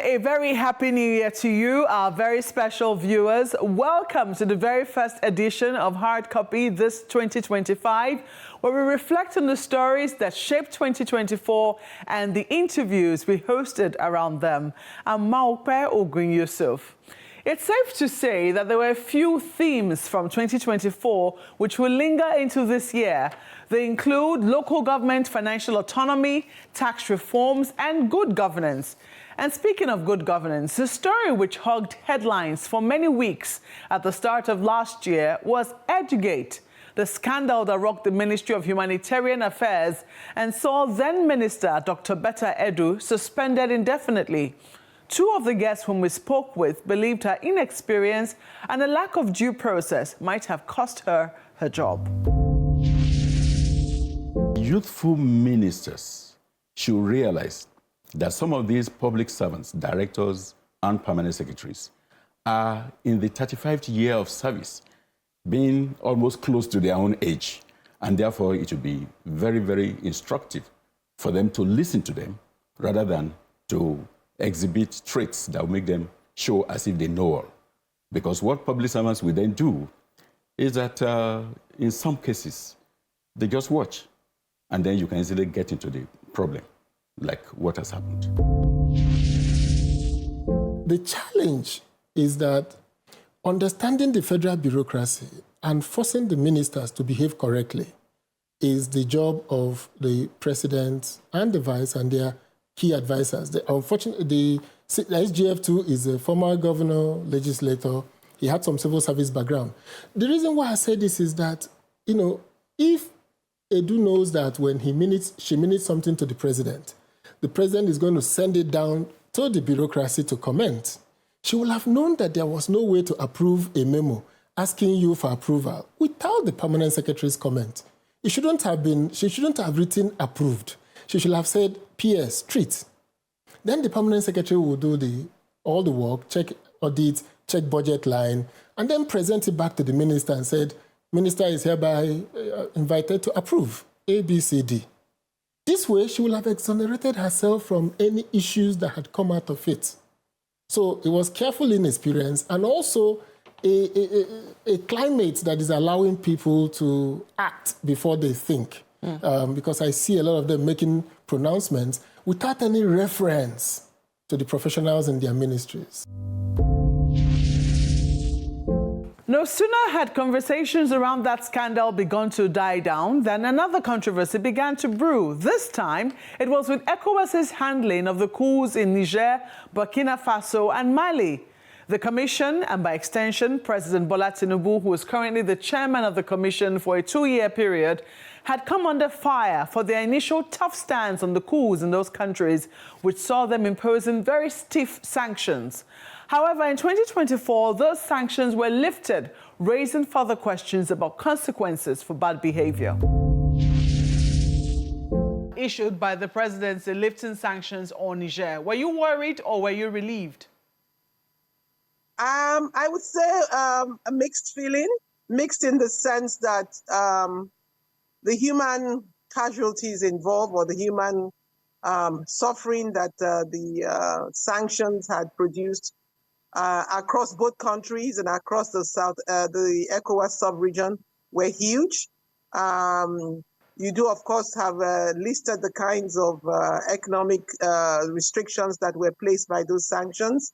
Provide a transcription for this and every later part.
A very happy new year to you, our very special viewers. Welcome to the very first edition of Hard Copy this 2025, where we reflect on the stories that shaped 2024 and the interviews we hosted around them. I'm Maokpe Ogun Yusuf. It's safe to say that there were a few themes from 2024 which will linger into this year. They include local government financial autonomy, tax reforms, and good governance. And speaking of good governance, the story which hogged headlines for many weeks at the start of last year was Edugate, the scandal that rocked the Ministry of Humanitarian Affairs and saw then-Minister Dr. Betta Edu suspended indefinitely. Two of the guests whom we spoke with believed her inexperience and a lack of due process might have cost her her job. Youthful ministers should realize that some of these public servants, directors and permanent secretaries, are in the 35th year of service, being almost close to their own age. And therefore, it would be very, very instructive for them to listen to them rather than to exhibit traits that will make them show as if they know all. Because what public servants will then do is that in some cases, they just watch, and then you can easily get into the problem, like what has happened. The challenge is that understanding the federal bureaucracy and forcing the ministers to behave correctly is the job of the president and the vice and their key advisors. Unfortunately, the SGF2 is a former governor, legislator. He had some civil service background. The reason why I say this is that, if Edu knows that when she minutes something to the president is going to send it down to the bureaucracy to comment, she will have known that there was no way to approve a memo asking you for approval without the permanent secretary's comment. She shouldn't have written approved. She should have said, PS, treat. Then the permanent secretary will do all the work, check audit, check budget line, and then present it back to the minister and said, Minister is hereby invited to approve A, B, C, D. This way, she will have exonerated herself from any issues that had come out of it. So it was careful inexperience and also a climate that is allowing people to act before they think. Because I see a lot of them making pronouncements without any reference to the professionals in their ministries. No sooner had conversations around that scandal begun to die down than another controversy began to brew. This time, it was with ECOWAS's handling of the coups in Niger, Burkina Faso, and Mali. The Commission, and by extension, President Bola Tinubu, who is currently the chairman of the Commission for a 2-year period, had come under fire for their initial tough stance on the coups in those countries, which saw them imposing very stiff sanctions. However, in 2024, those sanctions were lifted, raising further questions about consequences for bad behavior. Issued by the presidency lifting sanctions on Niger. Were you worried or were you relieved? I would say a mixed feeling, mixed in the sense that the human casualties involved or the human suffering that the sanctions had produced across both countries and across the ECOWAS sub-region were huge. You do, of course, have listed the kinds of economic restrictions that were placed by those sanctions.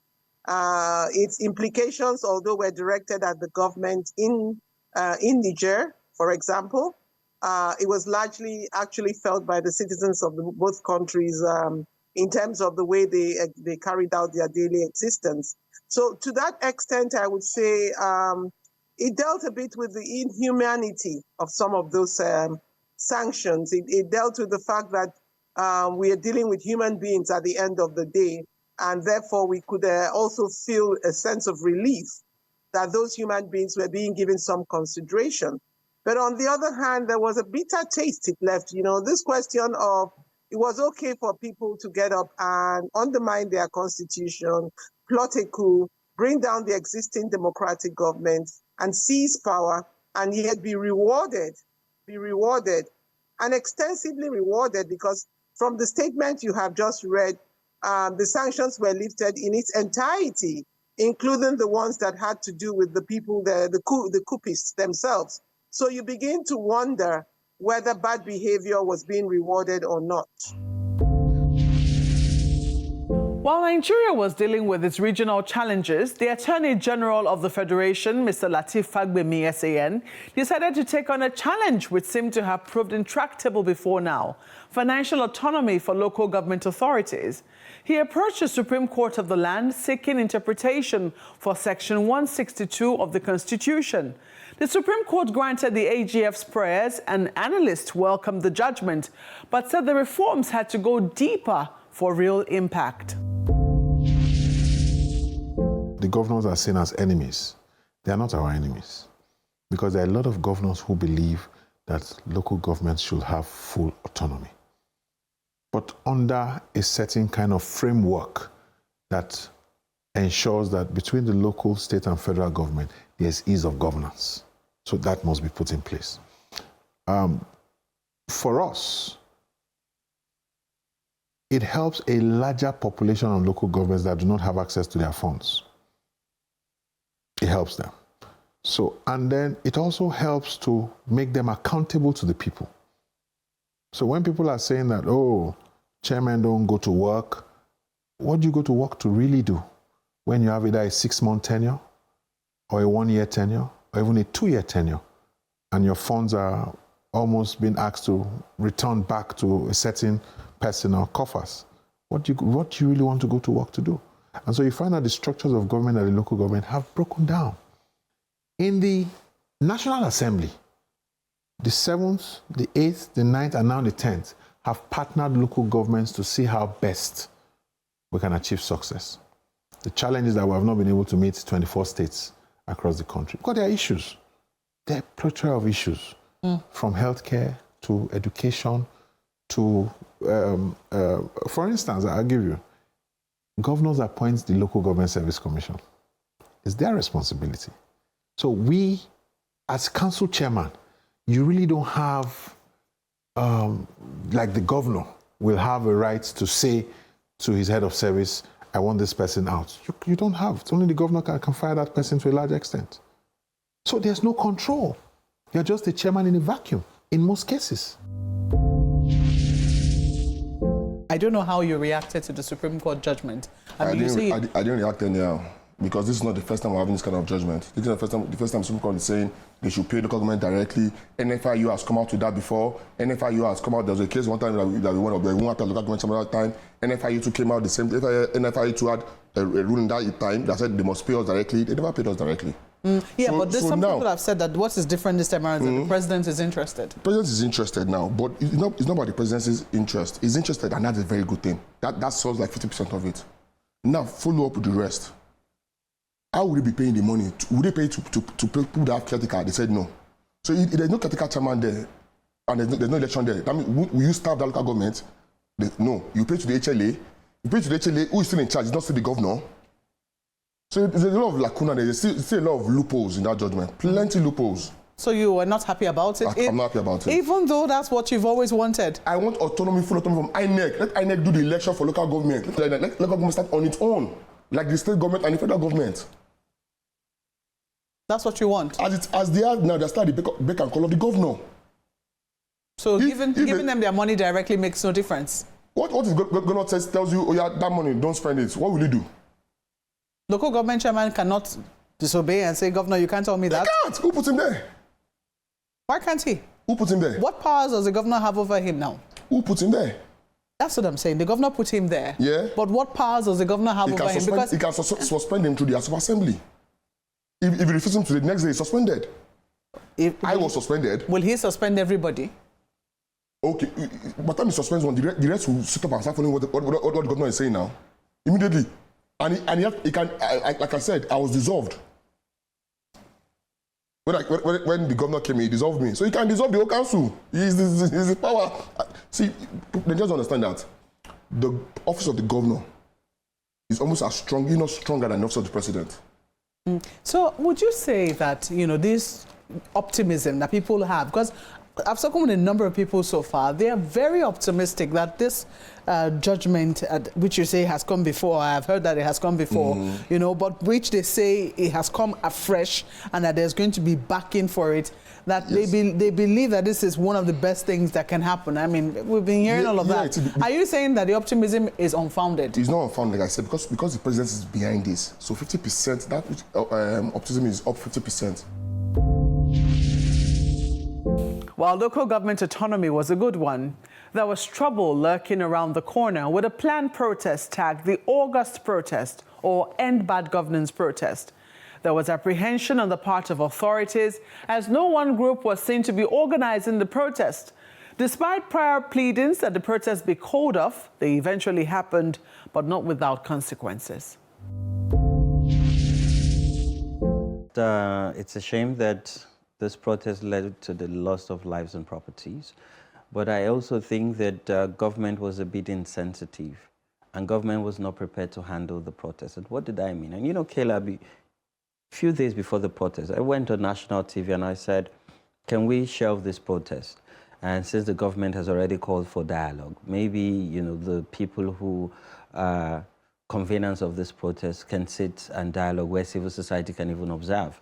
Its implications, although were directed at the government in Niger, for example, it was largely actually felt by the citizens of both countries in terms of the way they carried out their daily existence. So to that extent, I would say it dealt a bit with the inhumanity of some of those sanctions. It dealt with the fact that we are dealing with human beings at the end of the day, and therefore we could also feel a sense of relief that those human beings were being given some consideration. But on the other hand, there was a bitter taste it left. This question of it was okay for people to get up and undermine their constitution, plot a coup, bring down the existing democratic government and seize power and yet be rewarded, and extensively rewarded, because from the statement you have just read, the sanctions were lifted in its entirety, including the ones that had to do with the people, the coupists themselves. So you begin to wonder whether bad behavior was being rewarded or not. While Nigeria was dealing with its regional challenges, the Attorney General of the Federation, Mr. Lateef Fagbemi, SAN, decided to take on a challenge which seemed to have proved intractable before now: financial autonomy for local government authorities. He approached the Supreme Court of the land seeking interpretation for Section 162 of the Constitution. The Supreme Court granted the AGF's prayers, and analysts welcomed the judgment, but said the reforms had to go deeper for real impact. The governors are seen as enemies. They are not our enemies, because there are a lot of governors who believe that local governments should have full autonomy, but under a certain kind of framework that ensures that between the local, state, and federal government, there's ease of governance. So that must be put in place. For us, it helps a larger population of local governments that do not have access to their funds. It helps them. So, and then it also helps to make them accountable to the people. So when people are saying that, oh, chairmen don't go to work, what do you go to work to really do when you have either a 6-month tenure or a 1-year tenure or even a 2-year tenure, and your funds are almost being asked to return back to a certain person or coffers? What do you really want to go to work to do? And so you find that the structures of government and the local government have broken down. In the National Assembly, the 7th, the 8th, the 9th, and now the 10th have partnered local governments to see how best we can achieve success. The challenge is that we have not been able to meet 24 states across the country, because there are issues. There are a plethora of issues, from healthcare to education to, for instance, I'll give you, governors appoint the Local Government Service Commission. It's their responsibility. So we, as council chairman, you really don't have, like the governor will have a right to say to his head of service, I want this person out. You don't have. It's only the governor can fire that person to a large extent. So there's no control. You're just a chairman in a vacuum, in most cases. I don't know how you reacted to the Supreme Court judgment. I didn't react anyhow, because this is not the first time we're having this kind of judgment. This is the first time Supreme Court is saying they should pay the government directly. NFIU has come out with that before. NFIU has come out. There was a case one time that we went up there. We went after local government some other time. NFIU 2 came out the same. NFIU 2 had a ruling that time that said they must pay us directly. They never paid us directly. Yeah, but there's some people have said that what is different this time around is that the president is interested. The president is interested now, but it's not about the president's interest. He's interested, and that's a very good thing. That solves like 50% of it. Now, follow up with the rest. How would they be paying the money? Would they pay to people that have caretaker? They said no. So if there's no caretaker chairman there, and there's no election there, that means will you staff the local government? No. You pay to the HLA. You pay to the HLA, who is still in charge? It's not still the governor. So there's a lot of lacuna there. There's still a lot of loopholes in that judgment. Plenty loopholes. So you are not happy about it? I'm not happy about it. Even though that's what you've always wanted? I want autonomy, full autonomy from INEC. Let INEC do the election for local government. Let local government start on its own, like the state government and the federal government. That's what you want? As they are now, they start the beck and call of the governor. So giving them their money directly makes no difference? What if governor tells you, oh yeah, that money, don't spend it? What will you do? Local government chairman cannot disobey and say, Governor, you can't tell me that? He can't. Who put him there? Why can't he? Who put him there? What powers does the governor have over him now? Who put him there? That's what I'm saying. The governor put him there. Yeah. But what powers does the governor have over him? Because he can suspend him through the assembly. If he refuses him to the next day, he's suspended. I was suspended. Will he suspend everybody? Okay. By the time he suspends one, the rest will sit up and start following what the governor is saying now. Immediately. And he can, like I said, I was dissolved. When the governor came in, he dissolved me. So he can dissolve the whole council. He's the power. See, they just understand that the office of the governor is almost as strong, not stronger than the office of the president. So would you say that, this optimism that people have, because I've spoken with a number of people so far. They are very optimistic that this judgment, which you say has come before, I have heard that it has come before, you know, but which they say it has come afresh and that there's going to be backing for it, that Yes. they believe that this is one of the best things that can happen. I mean, we've been hearing all of that. Are you saying that the optimism is unfounded? It's not unfounded, like I said, because the president is behind this. So 50%, that optimism is up 50%. While local government autonomy was a good one, there was trouble lurking around the corner with a planned protest tagged the August protest or End Bad Governance protest. There was apprehension on the part of authorities as no one group was seen to be organizing the protest. Despite prior pleadings that the protest be called off, they eventually happened, but not without consequences. It's a shame that this protest led to the loss of lives and properties. But I also think that government was a bit insensitive and government was not prepared to handle the protest. And what did I mean? And you know, Kayla, a few days before the protest, I went on national TV and I said, can we shelve this protest? And since the government has already called for dialogue, maybe, you know, the people who are conveners of this protest can sit and dialogue where civil society can even observe.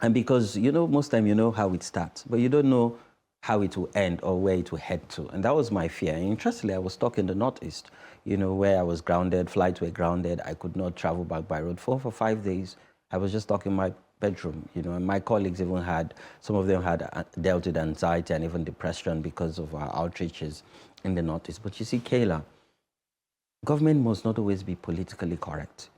And because, you know, most time you know how it starts, but you don't know how it will end or where it will head to. And that was my fear. And interestingly, I was stuck in the Northeast, you know, where I was grounded, flights were grounded. I could not travel back by road for 5 days. I was just stuck in my bedroom, you know, and my colleagues even had, some of them had dealt with anxiety and even depression because of our outreaches in the Northeast. But you see, Kayla, government must not always be politically correct.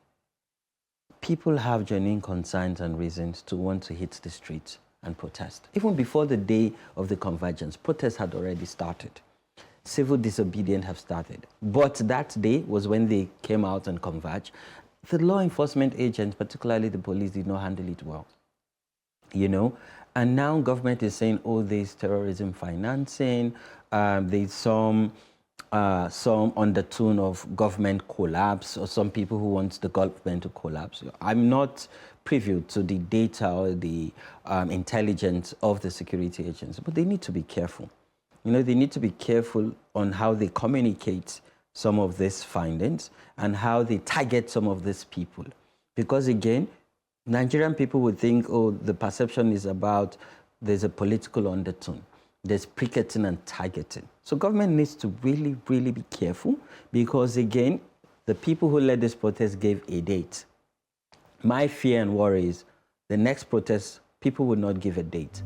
People have genuine concerns and reasons to want to hit the streets and protest. Even before the day of the convergence, protests had already started. Civil disobedience have started. But that day was when they came out and converged. The law enforcement agents, particularly the police, did not handle it well. You know, and now government is saying, oh, there's terrorism financing, there's some undertone of government collapse, or some people who want the government to collapse. I'm not privy to the data or the intelligence of the security agents, but they need to be careful. You know, they need to be careful on how they communicate some of these findings and how they target some of these people. Because again, Nigerian people would think, oh, the perception is about there's a political undertone. There's picketing and targeting. So government needs to really, really be careful because, again, the people who led this protest gave a date. My fear and worry is the next protest, people will not give a date.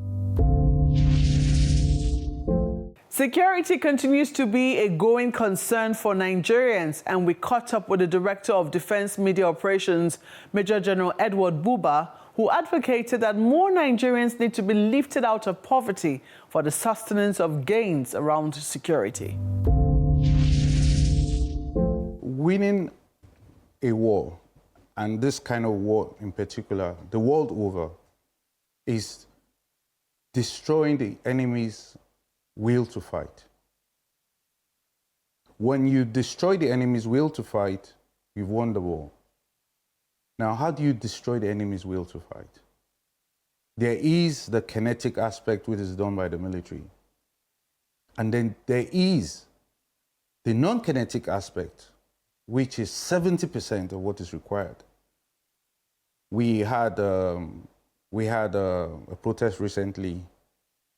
Security continues to be a growing concern for Nigerians, and we caught up with the Director of Defense Media Operations, Major General Edward Buba, who advocated that more Nigerians need to be lifted out of poverty for the sustenance of gains around security. Winning a war, and this kind of war in particular, the world over, is destroying the enemy's will to fight. When you destroy the enemy's will to fight, you've won the war. Now, how do you destroy the enemy's will to fight? There is the kinetic aspect which is done by the military. And then there is the non-kinetic aspect, which is 70% of what is required. We had a protest recently.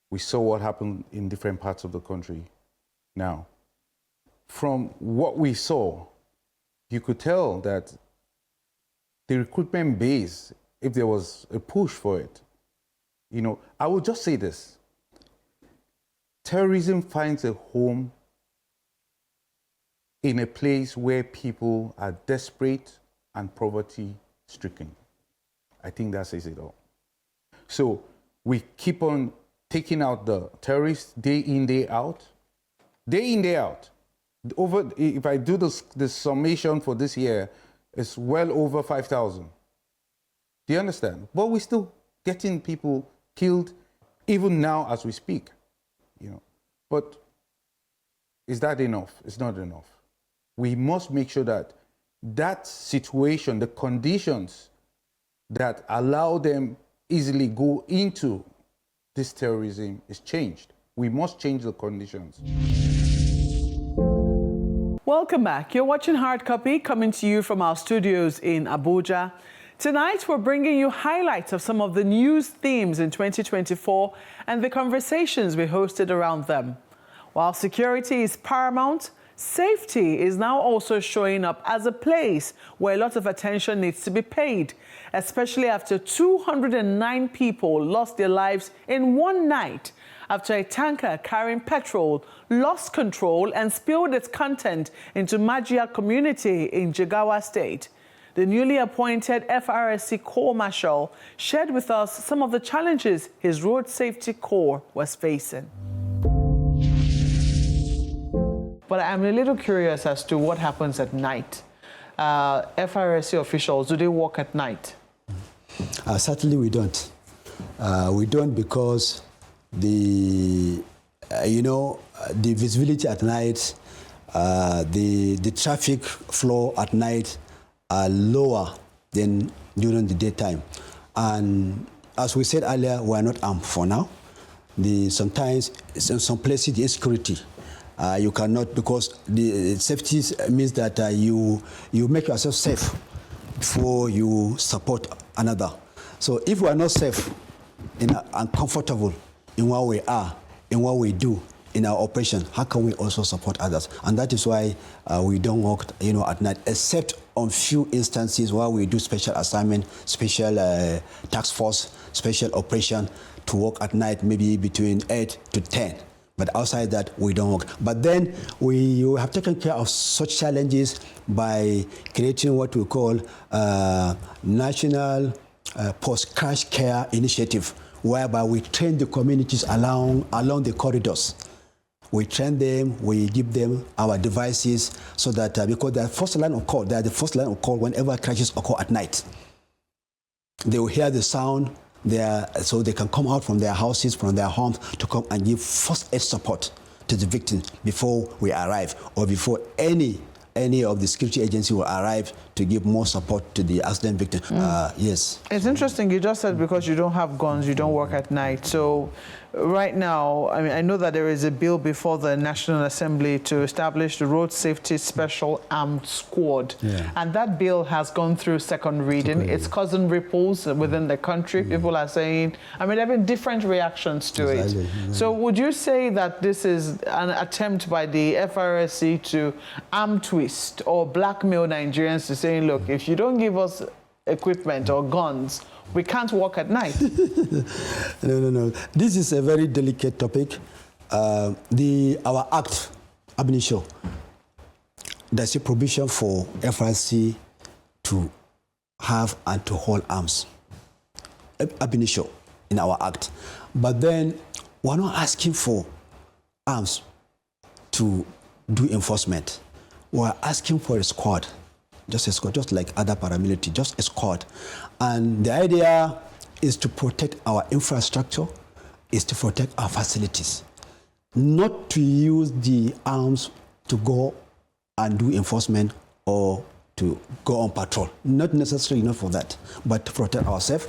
We saw what happened in different parts of the country. Now, from what we saw, you could tell that the recruitment base, if there was a push for it, you know, I would just say this. Terrorism finds a home in a place where people are desperate and poverty-stricken. I think that says it all. So we keep on taking out the terrorists day in, day out. Day in, day out. If I do the summation for this year, it's well over 5,000. Do you understand? But we're still getting people killed even now as we speak. You know. But is that enough? It's not enough. We must make sure that that situation, the conditions that allow them easily go into this terrorism is changed. We must change the conditions. Welcome back. You're watching Hard Copy, coming to you from our studios in Abuja. Tonight, we're bringing you highlights of some of the news themes in 2024 and the conversations we hosted around them. While security is paramount, safety is now also showing up as a place where a lot of attention needs to be paid, especially after 209 people lost their lives in one night after a tanker carrying petrol lost control and spilled its content into Majia community in Jigawa State. The newly appointed FRSC Corps Marshal shared with us some of the challenges his road safety corps was facing. But I'm a little curious as to what happens at night. FRSC officials, do they work at night? Certainly we don't. We don't because the visibility at night, the traffic flow at night are lower than during the daytime. And as we said earlier, we are not armed for now. Sometimes in some places the insecurity. You cannot, because the safety means that you make yourself safe before you support another. So if we are not safe and comfortable in what we are, in what we do, in our operation, how can we also support others? And that is why we don't work, at night, except on few instances where we do special assignment, special task force, special operation to work at night, maybe between 8 to 10. But outside that, we don't work. But then we have taken care of such challenges by creating what we call National Post-Crash Care Initiative, whereby we train the communities along the corridors. We train them, we give them our devices so that, because they are the first line of call whenever crashes occur at night. They will hear the sound, so they can come out from their houses, from their homes, to come and give first aid support to the victims before we arrive, or before any of the security agencies will arrive to give more support to the accident victim. Yes. It's interesting, you just said because you don't have guns, you don't work at night. So right now, I know that there is a bill before the National Assembly to establish the Road Safety Special Armed Squad. Yeah. And that bill has gone through second reading. It's causing ripples within the country. People are saying, there have been different reactions to it. So would you say that this is an attempt by the FRSC to arm twist or blackmail Nigerians to saying, look, if you don't give us equipment or guns, we can't walk at night? No. This is a very delicate topic. Our act, ab initio, there's a provision for FRC to have and to hold arms, ab initio, in our act. But then we're not asking for arms to do enforcement. We're asking for a squad. Just like other paramilitary, just a squad. And the idea is to protect our infrastructure, is to protect our facilities, not to use the arms to go and do enforcement or to go on patrol. Not necessarily not for that, but to protect ourselves,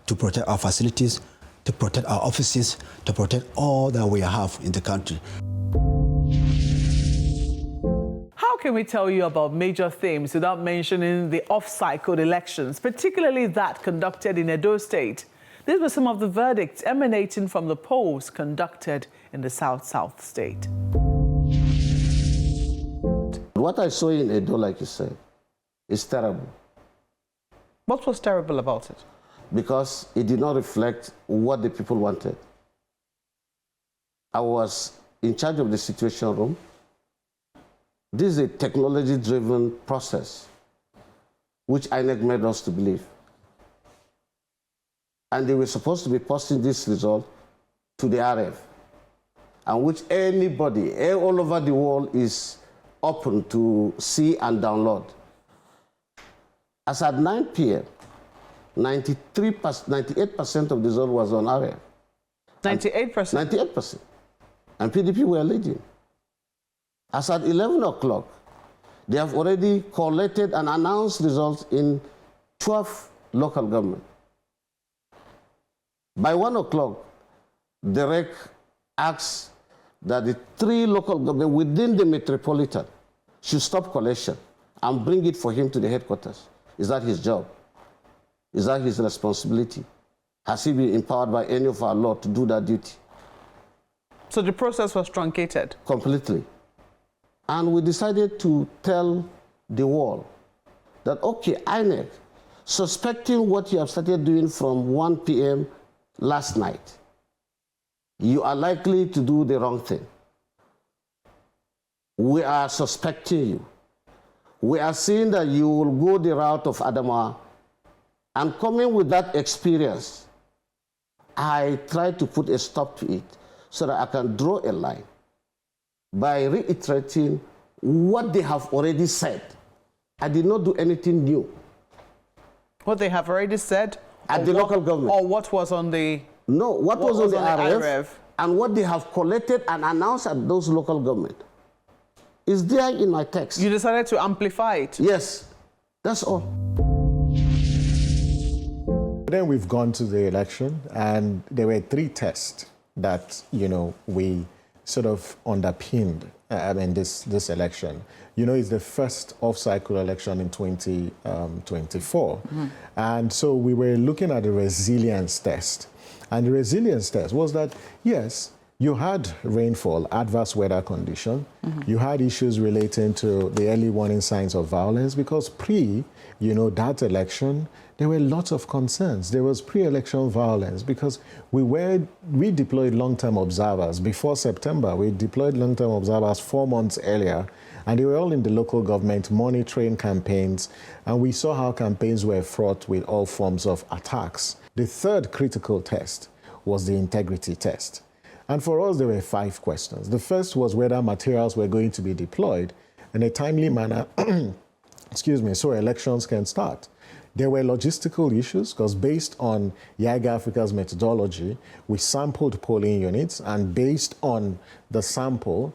to protect our facilities, to protect our offices, to protect all that we have in the country. How can we tell you about major themes without mentioning the off-cycle elections, particularly that conducted in Edo State? These were some of the verdicts emanating from the polls conducted in the South state. What I saw in Edo, like you said, is terrible. What was terrible about it? Because it did not reflect what the people wanted. I was in charge of the Situation Room. This is a technology-driven process, which INEC made us to believe. And they were supposed to be posting this result to the RF, and which anybody all over the world is open to see and download. As at 9 p.m., 98% of the result was on RF. 98%? 98%. And PDP were leading. As at 11 o'clock, they have already collected and announced results in 12 local governments. By 1 o'clock, the REC asks that the 3 local governments within the metropolitan should stop collection and bring it for him to the headquarters. Is that his job? Is that his responsibility? Has he been empowered by any of our law to do that duty? So the process was truncated? Completely. And we decided to tell the world that, okay, INEC, suspecting what you have started doing from 1 p.m. last night, you are likely to do the wrong thing. We are suspecting you. We are seeing that you will go the route of Adama, and coming with that experience, I try to put a stop to it so that I can draw a line by reiterating what they have already said. I did not do anything new. What they have already said? At the local government. Or what was on the... No, what was on the RF and what they have collected and announced at those local government is there in my text. You decided to amplify it? Yes, that's all. Then we've gone to the election, and there were 3 tests that, we sort of underpinned this election. It's the first off-cycle election in 2024. And so we were looking at the resilience test. And the resilience test was that, yes, you had rainfall, adverse weather condition. You had issues relating to the early warning signs of violence, because that election, there were lots of concerns. There was pre-election violence because we deployed long-term observers before September. We deployed long-term observers 4 months earlier, and they were all in the local government monitoring campaigns, and we saw how campaigns were fraught with all forms of attacks. The third critical test was the integrity test. And for us, there were 5 questions. The first was whether materials were going to be deployed in a timely manner, so elections can start. There were logistical issues because based on YAGA Africa's methodology, we sampled polling units, and based on the sample,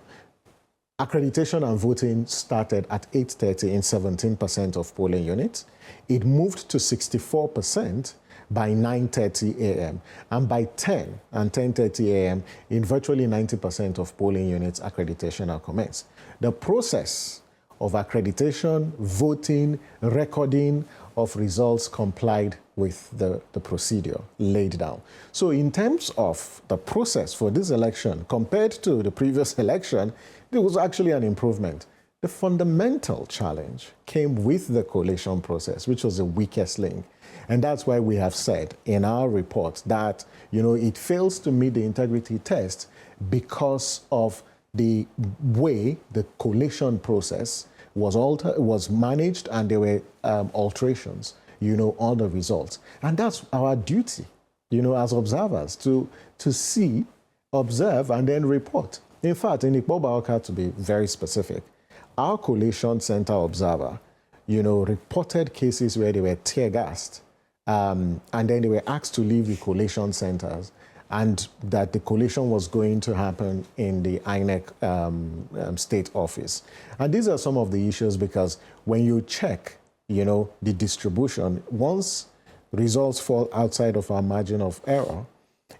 accreditation and voting started at 8:30 in 17% of polling units. It moved to 64% by 9:30 a.m. and by 10 and 10:30 a.m. in virtually 90% of polling units, accreditation are commenced. The process of accreditation, voting, recording of results complied with the procedure laid down. So in terms of the process for this election, compared to the previous election, there was actually an improvement. The fundamental challenge came with the collation process, which was the weakest link. And that's why we have said in our report that, it fails to meet the integrity test because of the way the collation process was managed, and there were alterations, on the results. And that's our duty, as observers, to see, observe, and then report. In fact, in Ikpo, to be very specific, our collation center observer, reported cases where they were tear-gassed, and then they were asked to leave the collation centers, and that the collation was going to happen in the INEC state office. And these are some of the issues, because when you check, the distribution, once results fall outside of our margin of error,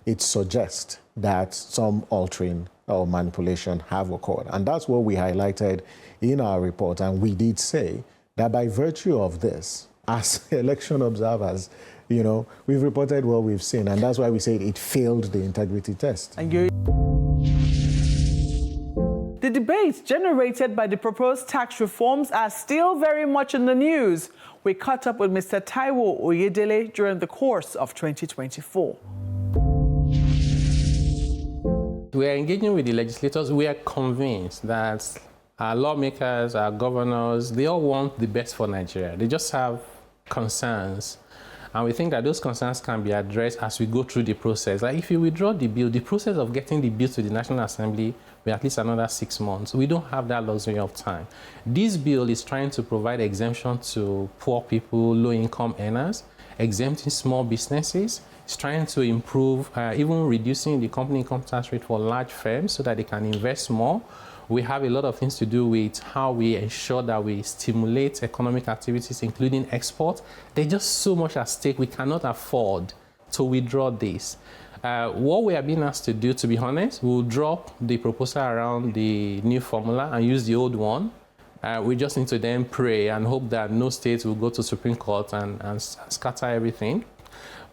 it suggests that some altering or manipulation have occurred. And that's what we highlighted in our report. And we did say that by virtue of this, as election observers, we've reported what we've seen, and that's why we said it failed the integrity test. The debates generated by the proposed tax reforms are still very much in the news. We caught up with Mr. Taiwo Oyedele during the course of 2024. We are engaging with the legislators. We are convinced that our lawmakers, our governors, they all want the best for Nigeria. They just have concerns. And we think that those concerns can be addressed as we go through the process. Like if you withdraw the bill, the process of getting the bill to the National Assembly will at least another 6 months. We don't have that luxury of time. This bill is trying to provide exemption to poor people, low-income earners, exempting small businesses. It's trying to improve, even reducing the company income tax rate for large firms so that they can invest more. We have a lot of things to do with how we ensure that we stimulate economic activities, including export. There's just so much at stake. We cannot afford to withdraw this. What we are being asked to do, to be honest, we'll drop the proposal around the new formula and use the old one. We just need to then pray and hope that no state will go to Supreme Court and scatter everything.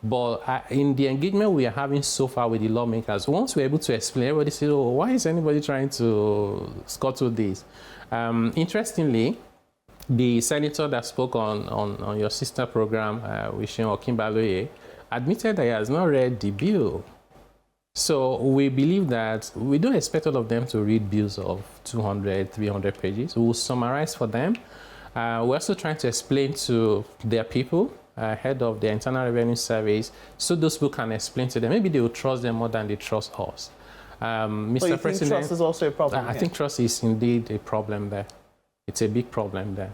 But in the engagement we are having so far with the lawmakers, once we're able to explain, everybody says, oh, why is anybody trying to scuttle this? Interestingly, the senator that spoke on your sister program, Wishin Okinbaloye, admitted that he has not read the bill. So we believe that we don't expect all of them to read bills of 200, 300 pages. We will summarize for them. We're also trying to explain to their people, head of the Internal Revenue Service, so those people can explain to them. Maybe they will trust them more than they trust us. Mr. So you President, think trust is also a problem? I think trust is indeed a problem there. It's a big problem there.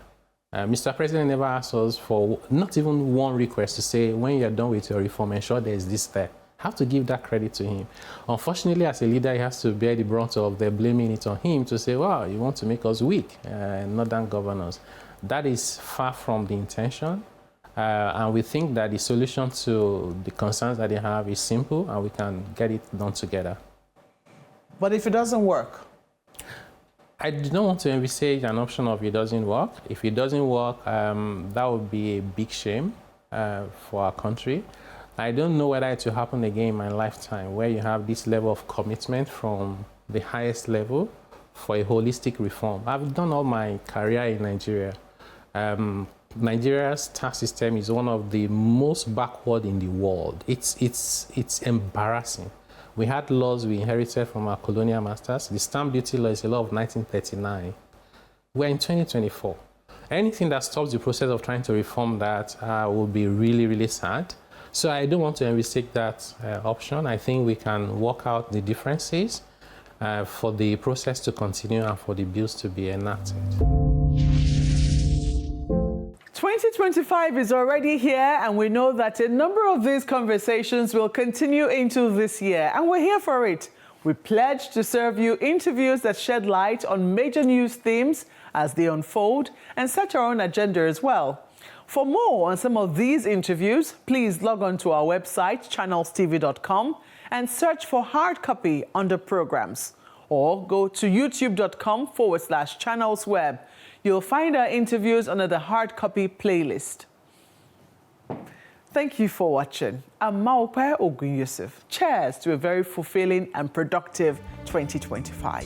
Mr. President never asked us for not even one request to say, when you're done with your reform, ensure there's this there. Have to give that credit to him. Unfortunately, as a leader, he has to bear the brunt of the blaming it on him to say, well, you want to make us weak, northern governors. That is far from the intention. And we think that the solution to the concerns that they have is simple, and we can get it done together. But if it doesn't work? I do not want to envisage an option of it doesn't work. If it doesn't work, that would be a big shame for our country. I don't know whether it will happen again in my lifetime, where you have this level of commitment from the highest level for a holistic reform. I've done all my career in Nigeria. Nigeria's tax system is one of the most backward in the world. It's embarrassing. We had laws we inherited from our colonial masters. The stamp duty law is a law of 1939. We're in 2024. Anything that stops the process of trying to reform that will be really, really sad. So I don't want to envisage that option. I think we can work out the differences for the process to continue and for the bills to be enacted. 2025 is already here, and we know that a number of these conversations will continue into this year, and we're here for it. We pledge to serve you interviews that shed light on major news themes as they unfold and set our own agenda as well. For more on some of these interviews, please log on to our website, channelstv.com, and search for hard copy under programs, or go to youtube.com/channelsweb. You'll find our interviews under the hard copy playlist. Thank you for watching. I'm Maokwe Ogun Yusuf. Cheers to a very fulfilling and productive 2025.